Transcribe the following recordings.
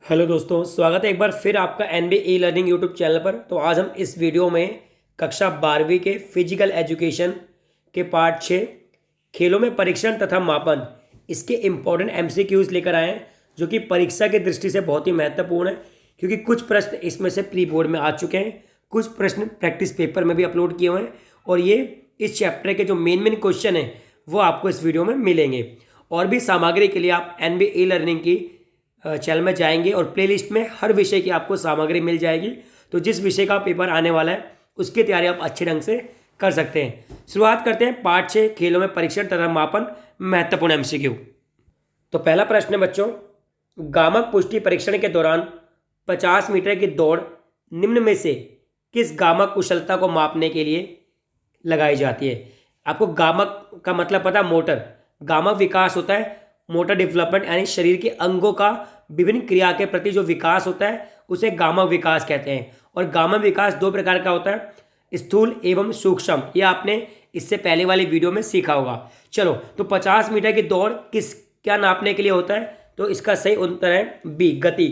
Hello दोस्तों, स्वागत है एक बार फिर आपका NB e learning YouTube channel पर। तो आज हम इस वीडियो में कक्षा 12वीं के फिजिकल एजुकेशन के पार्ट 6 खेलों में परीक्षण तथा मापन इसके इम्पोर्टेंट एमसीक्यूज लेकर आए हैं, जो कि परीक्षा की दृष्टि से बहुत ही महत्वपूर्ण है। क्योंकि कुछ प्रश्न इसमें से प्री बोर्ड में आ चुके हैं, कुछ प्रश्न प्रैक्टिस पेपर में भी अपलोड किए हुए हैं, और ये इस चैप्टर के जो मेन क्वेश्चन हैं वो आपको इस वीडियो में मिलेंगे। और भी सामग्री के लिए आप एनबी ई लर्निंग की चैनल में जाएंगे और प्लेलिस्ट में हर विषय की आपको सामग्री मिल जाएगी। तो जिस विषय का पेपर आने वाला है उसकी तैयारी आप अच्छे ढंग से कर सकते हैं। शुरुआत करते हैं पार्ट 6 खेलों में परीक्षण तथा मापन महत्वपूर्ण एमसीक्यू। तो पहला प्रश्न है बच्चों, गामक पुष्टि परीक्षण के दौरान 50 मीटर की दौड़ निम्न में से किस गामक कुशलता को मापने के लिए लगाई जाती है। आपको गामक का मतलब पता है, मोटर। गामक विकास होता है मोटर डेवलपमेंट, यानी शरीर के अंगों का विभिन्न क्रिया के प्रति जो विकास होता है उसे गामक विकास कहते हैं। और गामक विकास दो प्रकार का होता है, स्थूल एवं सूक्ष्म। ये आपने इससे पहले वाली वीडियो में सीखा होगा। चलो, तो 50 मीटर की दौड़ क्या नापने के लिए होता है, तो इसका सही उत्तर है बी, गति।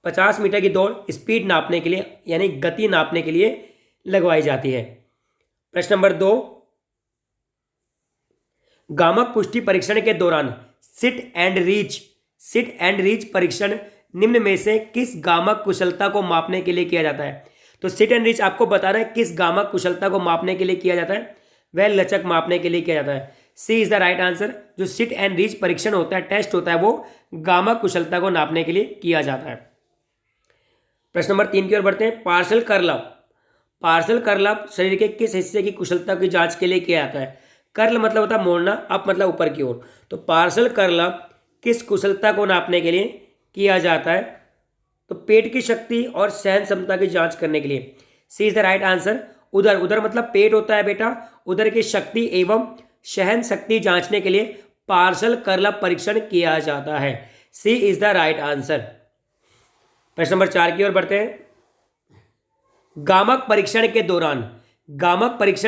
50 मीटर की दौड़ स्पीड नापने के लिए यानी गति नापने के लिए लगवाई जाती है। प्रश्न नंबर 2, गामक पुष्टि परीक्षण के दौरान सिट एंड रीच परीक्षण निम्न में से किस गामक कुशलता को मापने के लिए किया जाता है। तो सिट एंड रीच आपको बताना है किस गामक कुशलता को मापने के लिए किया जाता है। वह लचक मापने के लिए किया जाता है। सी इज द राइट आंसर। जो सिट एंड रीच परीक्षण होता है, टेस्ट होता है, वो गामक कुशलता को नापने के लिए किया जाता है। प्रश्न नंबर 3 की ओर बढ़ते हैं। पार्सल कर्ल शरीर के किस हिस्से की कुशलता की जांच के लिए किया जाता है। कर्ल मतलब होता है मोड़ना, अप मतलब ऊपर की ओर। तो पार्सल कर्ल किस कुशलता को नापने के लिए किया जाता है, तो पेट की शक्ति और सहन क्षमता की जांच करने के लिए। सी इज द राइट आंसर। उदर मतलब पेट होता है बेटा, उदर की शक्ति एवं सहन शक्ति जांचने के लिए पार्सल कर्ल परीक्षण किया जाता है। सी इज द राइट आंसर। प्रश्न नंबर 4 की ओर बढ़ते हैं। गामक परीक्षण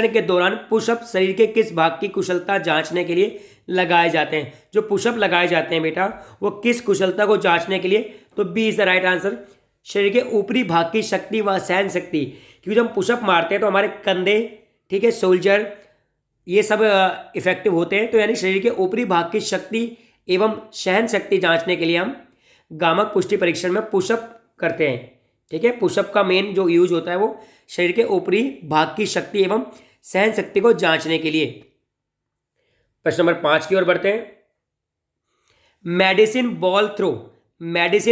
के दौरान पुशअप शरीर के किस भाग की कुशलता जांचने के लिए लगाए जाते हैं। जो पुशअप लगाए जाते हैं बेटा, वो किस कुशलता को जांचने के लिए, तो B is the right answer. शरीर के ऊपरी भाग की शक्ति व सहन शक्ति। क्योंकि जब हम पुशअप मारते हैं तो हमारे कंधे, ठीक है, शोल्जर, ये सब इफेक्टिव होते हैं। तो यानी शरीर के ऊपरी भाग की शक्ति एवं सहन शक्ति जांचने के लिए हम गामक पुष्टि परीक्षण में पुशअप करते हैं। ठीक है, पुशअप का मेन जो यूज होता है वो शरीर के ऊपरी भाग की शक्ति एवं सहन शक्ति को जांचने के लिए। प्रश्न नंबर 5 की ओर बढ़ते हैं। मेडिसिन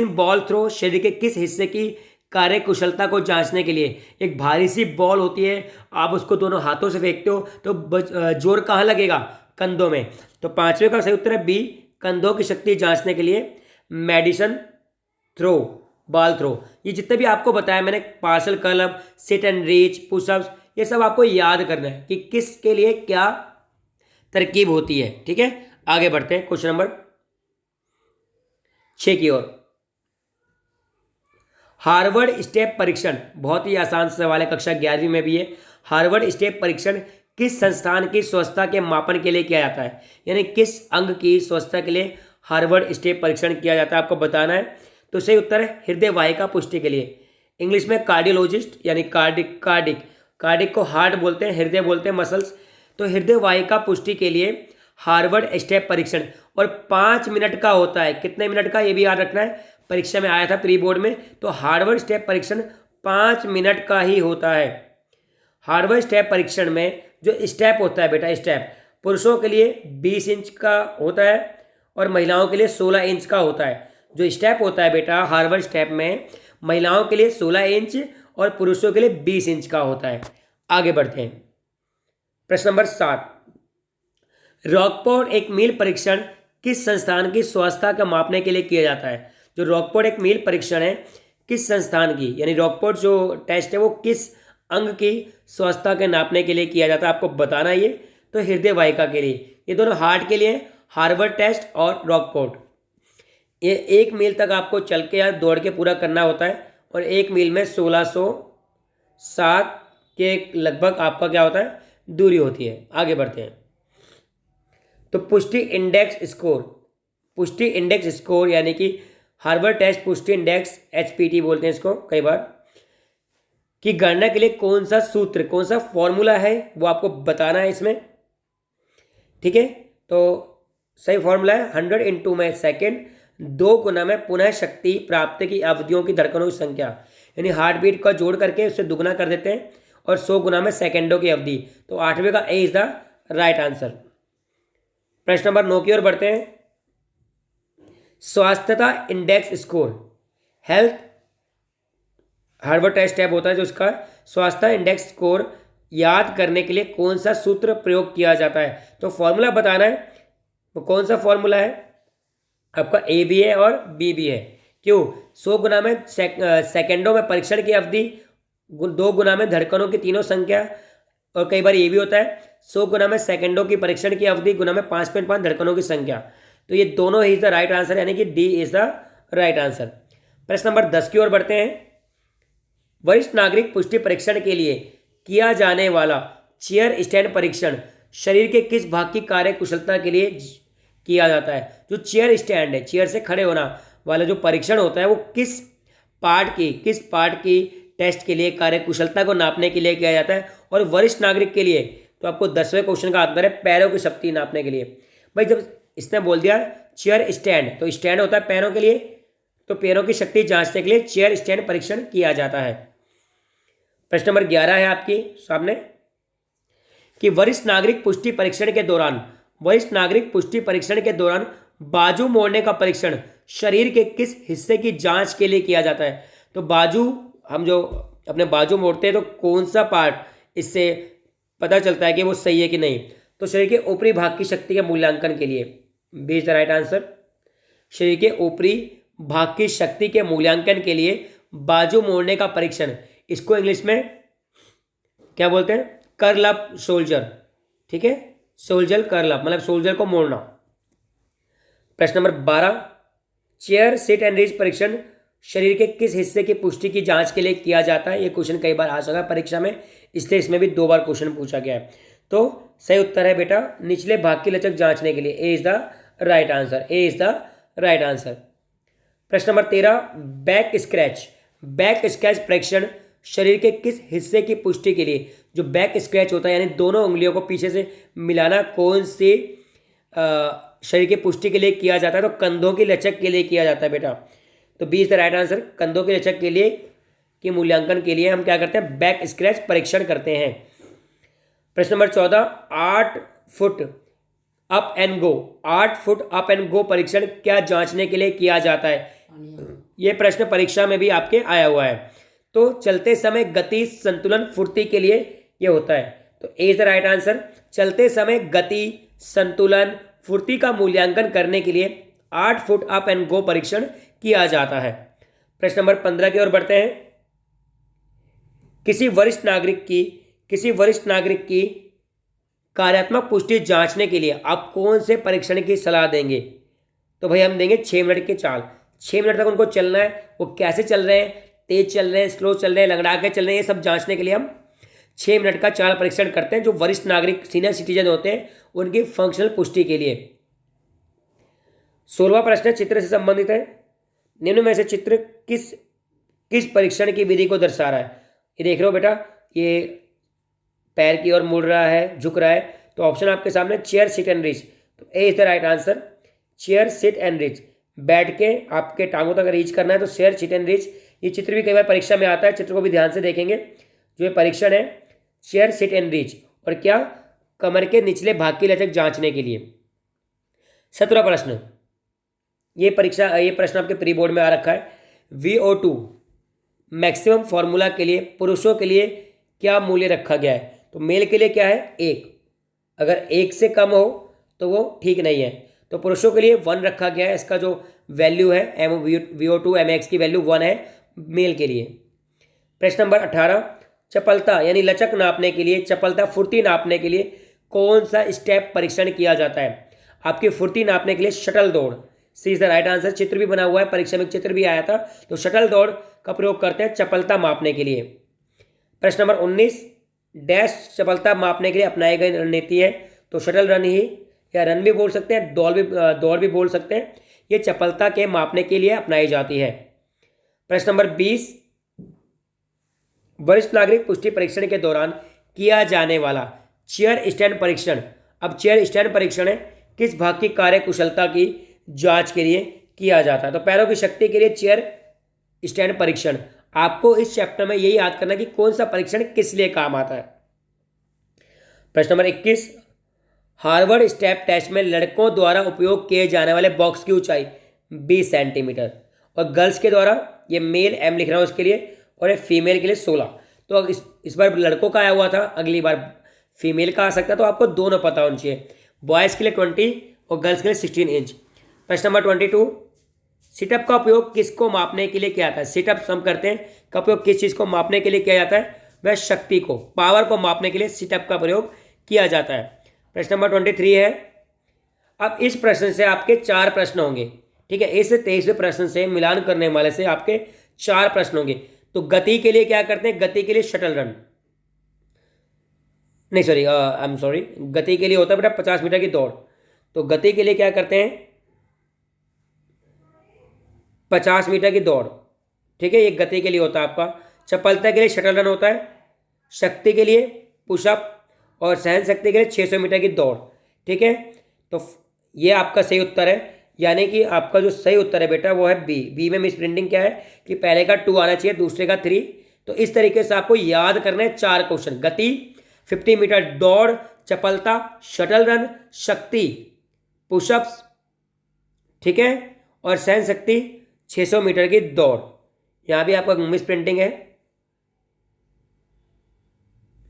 बॉल थ्रो शरीर के किस हिस्से की कार्य कुशलता को जांचने के लिए। एक भारी सी बॉल होती है, आप उसको दोनों हाथों से फेंकते हो तो जोर कहाँ लगेगा, कंधों में। तो 5वें का सही उत्तर है बी, कंधों की शक्ति जांचने के लिए मेडिसिन थ्रो, बॉल थ्रो। ये जितने भी आपको बताया मैंने, parcel curl, seat and reach, pushups, ये सब आपको याद करना है कि किसके लिए क्या तरकीब होती है। ठीक है, आगे बढ़ते हैं क्वेश्चन नंबर 6 की ओर। हार्वर्ड स्टेप परीक्षण बहुत ही आसान सवाल है, कक्षा 11वीं में भी है। हार्वर्ड स्टेप परीक्षण किस संस्थान की स्वस्थता के मापन के लिए किया जाता है, यानी किस अंग की स्वस्थता के लिए हार्वर्ड स्टेप परीक्षण किया जाता है, आपको बताना है। तो सही उत्तर है हृदय वाहिका पुष्टि के लिए। इंग्लिश में कार्डियोलॉजिस्ट यानी कार्डिक को हार्ट बोलते हैं, हृदय बोलते हैं मसल्स। तो हृदय वाहिका पुष्टि के लिए हार्वर्ड स्टेप परीक्षण, और 5 मिनट का होता है। कितने मिनट का, ये भी याद रखना है, परीक्षा में आया था प्री बोर्ड में। तो हार्वर्ड स्टेप परीक्षण 5 मिनट का ही होता है। हार्वर्ड स्टेप परीक्षण में जो स्टेप होता है बेटा, स्टेप पुरुषों के लिए 20 इंच का होता है और महिलाओं के लिए 16 इंच का होता है। जो स्टेप होता है बेटा हार्वर्ड स्टेप में, महिलाओं के लिए 16 इंच और पुरुषों के लिए 20 इंच का होता है। आगे बढ़ते हैं। प्रश्न नंबर 7, रॉकफोर्ड एक मील परीक्षण किस संस्थान की स्वास्थ्य का मापने के लिए किया जाता है। जो रॉकफोर्ड एक मील परीक्षण है किस संस्थान की, यानी रॉकफोर्ड जो टेस्ट है वो किस अंग की स्वास्थ्य के नापने के लिए किया जाता है, आपको बताना है ये। तो हृदय वाहिका के लिए, ये दोनों हार्ट के लिए, हार्वर्ड टेस्ट और रॉकफोर्ड। ये 1 मील तक आपको चल के या दौड़ के पूरा करना होता है, और 1 मील में 1607 के लगभग आपका क्या होता है, दूरी होती है। आगे बढ़ते हैं। तो पुष्टि इंडेक्स स्कोर यानी कि हार्वर्ड टेस्ट पुष्टि इंडेक्स HPT बोलते हैं इसको कई बार, की गणना के लिए कौन सा सूत्र, कौन सा फॉर्मूला है वो आपको बताना है इसमें। ठीक है, तो सही फॉर्मूला है 100 इंटू में सेकेंड 2 गुना में पुनः शक्ति प्राप्ति की अवधियों की धड़कनों की संख्या, यानी हार्ट बीट का जोड़ करके उससे दुगना कर देते हैं और 100 गुना में सेकेंडों की अवधि। तो 8वें का A is the right answer. प्रश्न नंबर 9 की ओर बढ़ते हैं। स्वास्थ्यता index score, health Harvard test टैब होता है जो उसका स्वास्थ्य इंडेक्स स्कोर याद करने के लिए कौन सा सूत्र प्रयोग किया जाता है। तो फॉर्मूला बताना है, वो कौन सा फॉर्मूला है आपका, ए भी है और बी भी है। क्यों, 100 गुना में सेकेंडों में परीक्षण की अवधि, 2 गुना में धड़कनों की तीनों संख्या, और कई बार ये भी होता है 100 गुना में सेकेंडों की परीक्षण की अवधि गुना में 5.5 धड़कनों की संख्या। तो ये दोनों he is the right answer, यानी कि D is the right answer. प्रश्न नंबर 10 की ओर बढ़ते हैं। वरिष्ठ नागरिक पुष्टि परीक्षण के लिए किया जाने वाला चेयर स्टैंड परीक्षण शरीर के किस भाग की कार्य कुशलता के लिए किया जाता है। जो चेयर स्टैंड है, चेयर से खड़े होना वाला जो परीक्षण होता है वो किस पार्ट की टेस्ट के लिए, कार्य कुशलता को नापने के लिए किया जाता है। और वरिष्ठ नागरिक के लिए तो आपको 10वें क्वेश्चन का आंसर है पैरों की शक्ति नापने के लिए। भाई जब इसने बोल दिया चेयर स्टैंड, तो स्टैंड होता है पैरों के लिए, तो पैरों की शक्ति जांचने के लिए चेयर स्टैंड परीक्षण किया जाता है। प्रश्न नंबर 11 है आपके सामने कि वरिष्ठ नागरिक पुष्टि परीक्षण के दौरान बाजू मोड़ने का परीक्षण शरीर के किस हिस्से की जांच के लिए किया जाता है। तो बाजू, हम जो अपने बाजू मोड़ते हैं तो कौन सा पार्ट इससे पता चलता है कि वो सही है कि नहीं। तो शरीर के ऊपरी भाग की शक्ति के मूल्यांकन के लिए, B is the right answer. शरीर के ऊपरी भाग की शक्ति के मूल्यांकन के लिए बाजू मोड़ने का परीक्षण, इसको इंग्लिश में क्या बोलते हैं, कर्ल अप शोल्जर। ठीक है, शोल्जर कर्ल अप मतलब शोल्जर को मोड़ना। प्रश्न number 12, chair sit and reach परीक्षण शरीर के किस हिस्से की पुष्टि की जांच के लिए किया जाता है। ये क्वेश्चन कई बार आ चुका है परीक्षा में, इसलिए इसमें भी 2 बार क्वेश्चन पूछा गया है। तो सही उत्तर है बेटा निचले भाग की लचक जांचने के लिए, A is the right answer, A is the right answer. प्रश्न नंबर 13, बैक स्क्रैच परीक्षण शरीर के किस हिस्से की पुष्टि के लिए, जो बैक स्क्रैच होता है यानी दोनों उंगलियों को पीछे से मिलाना, कौन सी शरीर की पुष्टि के लिए किया जाता है। तो कंधों की लचक के लिए किया जाता है बेटा। तो B is the right answer. कंधों की लचक के लिए के मूल्यांकन के लिए हम क्या करते हैं, बैक स्क्रैच परीक्षण करते हैं। प्रश्न number 14, 8 foot up and go परीक्षण क्या जांचने के लिए किया जाता है। यह प्रश्न परीक्षा में भी आपके आया हुआ है। तो चलते समय गति, संतुलन, फुर्ती के लिए यह होता है। तो A is the right answer. चलते समय गति, संतुलन, फुर्ती का मूल्यांकन करने के लिए 8 फुट अप एंड गो परीक्षण किया जाता है। प्रश्न नंबर 15 की ओर बढ़ते हैं। किसी वरिष्ठ नागरिक की कार्यात्मक पुष्टि जांचने के लिए आप कौन से परीक्षण की सलाह देंगे। तो भाई हम देंगे 6 मिनट की चाल। 6 मिनट तक उनको चलना है, वो कैसे चल रहे हैं, तेज चल रहे हैं, स्लो चल रहे हैं, लंगड़ा के चल रहे हैं, ये सब जांचने के लिए हम 6 मिनट का चाल परीक्षण करते हैं। जो वरिष्ठ नागरिक सीनियर सिटीजन होते हैं उनकी फंक्शनल पुष्टि के लिए। 16वां प्रश्न चित्र से संबंधित है। निम्न में से चित्र किस परीक्षण की विधि को दर्शा रहा है। ये देख रहे हो बेटा, ये पैर की ओर मुड़ रहा है, झुक रहा है। तो ऑप्शन आपके सामने चेयर सिट एंड रीच। तो A is the right answer, chair sit and reach. बैठ के आपके टांगों तक रीच करना है, तो चेयर सिट एंड रीच। ये चित्र भी कई बार परीक्षा में आता है, चित्र को भी ध्यान से देखेंगे। जो ये परीक्षण है चेयर सिट एंड रीच, और क्या, कमर के निचले भाग की लचक जांचने के लिए। 17वां प्रश्न, ये प्रश्न आपके प्री बोर्ड में आ रखा है। VO2 मैक्सिमम फॉर्मूला के लिए पुरुषों के लिए क्या मूल्य रखा गया है। तो मेल के लिए क्या है, 1। अगर 1 से कम हो तो वो ठीक नहीं है। तो पुरुषों के लिए 1 रखा गया है। इसका जो वैल्यू है VO2 mx की वैल्यू 1 है मेल के लिए। प्रश्न नंबर 18, चपलता यानी लचक नापने के लिए, चपलता फुर्ती नापने के लिए कौन सा स्टेप परीक्षण किया जाता है। आपकी फुर्ती नापने के लिए शटल दौड़, सी इज द राइट आंसर। चित्र भी बना हुआ है, परीक्षा में चित्र भी आया था। तो शटल दौड़ का प्रयोग करते हैं चपलता मापने के लिए। प्रश्न नंबर 19, डैश चपलता मापने के लिए अपनाई गई रणनीति है। तो शटल रन ही, या रन भी बोल सकते हैं, दौड़ भी बोल सकते हैं, ये चपलता के मापने के लिए अपनाई जाती है। प्रश्न नंबर 20, वरिष्ठ नागरिक पुष्टि परीक्षण के दौरान किया जाने वाला चेयर स्टैंड परीक्षण। अब चेयर स्टैंड परीक्षण है किस भाग की कार्य कुशलता की जांच के लिए किया जाता है? तो पैरों की शक्ति के लिए चेयर स्टैंड परीक्षण। आपको इस चैप्टर में यही याद करना कि कौन सा परीक्षण किस लिए काम आता है। प्रश्न नंबर 21, हार्वर्ड स्टेप टेस्ट में लड़कों द्वारा उपयोग किए जाने वाले बॉक्स की ऊंचाई 20 सेंटीमीटर और गर्ल्स के द्वारा, ये मेल एम लिख रहा हूँ उसके लिए, और ये फीमेल के लिए 16। तो इस बार लड़कों का आया हुआ था, अगली बार फीमेल का आ सकता है, तो आपको दोनों पता होना चाहिए। बॉयज़ के लिए 20 और गर्ल्स के लिए 16 इंच। प्रश्न नंबर 22, सिटअप का उपयोग किसको मापने के लिए किया जाता है? सिटअप हम करते हैं का उपयोग किस चीज़ को मापने के लिए किया जाता है? वह शक्ति को, पावर को मापने के लिए सिटअप का प्रयोग किया जाता है। प्रश्न नंबर 23 है, अब इस प्रश्न से आपके 4 प्रश्न होंगे, ठीक है। इस 23वें प्रश्न से मिलान करने वाले से आपके 4 प्रश्न होंगे। तो गति के लिए क्या करते हैं? गति के लिए शटल रन, नहीं सॉरी, आई एम सॉरी, गति के लिए होता है बेटा 50 मीटर की दौड़। तो गति के लिए क्या करते हैं? 50 मीटर की दौड़, ठीक है, ये गति के लिए होता है आपका। चपलता के लिए शटल रन होता है, शक्ति के लिए पुशअप और सहन शक्ति के लिए 600 मीटर की दौड़, ठीक है। तो ये आपका सही उत्तर है, यानी कि आपका जो सही उत्तर है बेटा वो है बी में मिस प्रिंटिंग क्या है कि पहले का 2 आना चाहिए, दूसरे का 3। तो इस तरीके से आपको याद करना है 4 क्वेश्चन। गति, 50 मीटर दौड़, चपलता, शटल रन, शक्ति, पुशअप्स, ठीक है, और सहन शक्ति 600 मीटर की दौड़। यहां भी आपका मिस प्रिंटिंग है,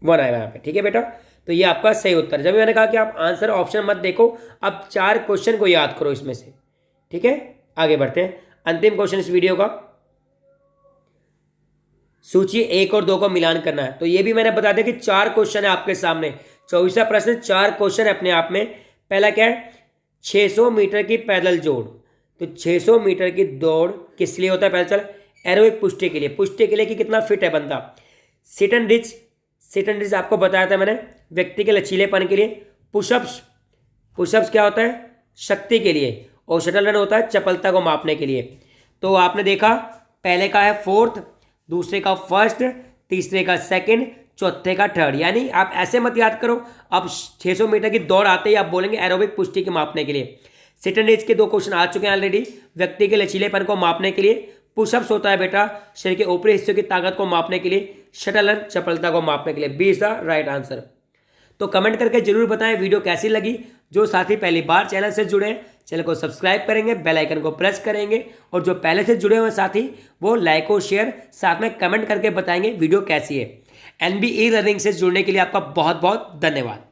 1 आएगा यहाँ पे, ठीक है बेटा। तो ये आपका सही उत्तर है। जब मैंने कहा कि आप आंसर ऑप्शन मत देखो, अब 4 क्वेश्चन को याद करो इसमें से, ठीक है। आगे बढ़ते हैं, अंतिम क्वेश्चन इस वीडियो का, सूची 1 और 2 को मिलान करना है। तो ये भी मैंने बता दिया कि 4 क्वेश्चन है आपके सामने, 24वां प्रश्न 4 क्वेश्चन है अपने आप में। पहला क्या है? 600 मीटर की पैदल जोड़। तो 600 मीटर की दौड़ किस लिए होता है? पहले चल, एरोबिक पुष्टि के लिए, पुष्टि के लिए कि कितना फिट है बंदा। सिट एंड रिच आपको बताया था मैंने, व्यक्ति के लचीलेपन के लिए। पुशअप्स क्या होता है? शक्ति के लिए। और शटल रन होता है चपलता को मापने के लिए। तो आपने देखा पहले का है 4th, दूसरे का 1st, तीसरे का 2nd, चौथे का 3rd। यानी आप ऐसे मत याद करो, अब 600 मीटर की दौड़ आते ही आप बोलेंगे एरोबिक पुष्टि के मापने के लिए। सिट एंड रिच के 2 क्वेश्चन आ चुके हैं ऑलरेडी, व्यक्ति के लचीलेपन को मापने के लिए। पुशअप्स होता है बेटा शरीर के ऊपरी हिस्सों की ताकत को मापने के लिए। शटल रन चपलता को मापने के लिए। B is the right answer. तो कमेंट करके जरूर बताएं वीडियो कैसी लगी। जो साथी पहली बार चैनल से जुड़े हैं, चैनल को सब्सक्राइब करेंगे, बेल आइकन को प्रेस करेंगे, और जो पहले से जुड़े हुए साथी वो लाइक और शेयर साथ में कमेंट करके बताएंगे वीडियो कैसी है। एनबी ई लर्निंग से जुड़ने के लिए आपका बहुत बहुत धन्यवाद।